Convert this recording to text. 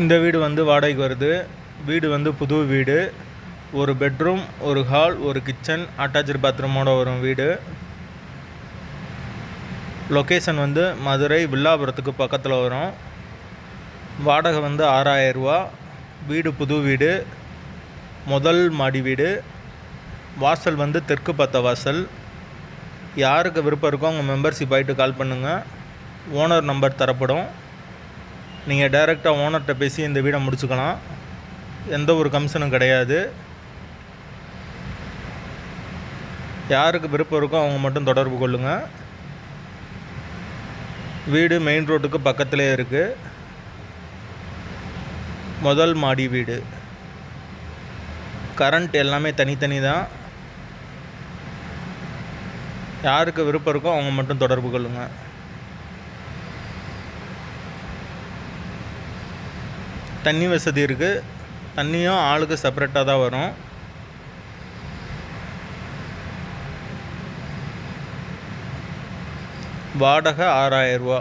இந்த வீடு வந்து வாடகைக்கு வருது. வீடு வந்து புது வீடு. ஒரு பெட்ரூம், ஒரு ஹால், ஒரு கிச்சன், அட்டாச்சு பாத்ரூமோட வரும் வீடு. லொக்கேஷன் வந்து மதுரை வில்லாபுரத்துக்கு பக்கத்தில் வரும். வாடகை வந்து 6000 ரூபா. வீடு புது வீடு, முதல் மாடி வீடு. வாசல் வந்து தெற்கு பார்த்த வாசல். யாருக்கு விருப்பம் இருக்கோ அவங்க மெம்பர்ஷிப் ஆகிட்டு கால் பண்ணுங்கள். ஓனர் நம்பர் தரப்படும். நீங்கள் டைரெக்டாக ஓனர்கிட்ட பேசி இந்த வீடை முடிச்சுக்கலாம். எந்த ஒரு கமிஷனும் கிடையாது. யாருக்கு விருப்பம் இருக்கோ அவங்க மட்டும் தொடர்பு கொள்ளுங்கள். வீடு மெயின் ரோட்டுக்கு பக்கத்திலே இருக்குது. முதல் மாடி வீடு. கரண்ட் எல்லாமே தனித்தனி தான். யாருக்கு விருப்பம் இருக்கோ அவங்க மட்டும் தொடர்பு கொள்ளுங்கள். தண்ணி வசதி இருக்குது. தண்ணியும் ஆளுக்கு செப்பரேட்டாக தான் வரும். வாடகை 6000 ரூபா.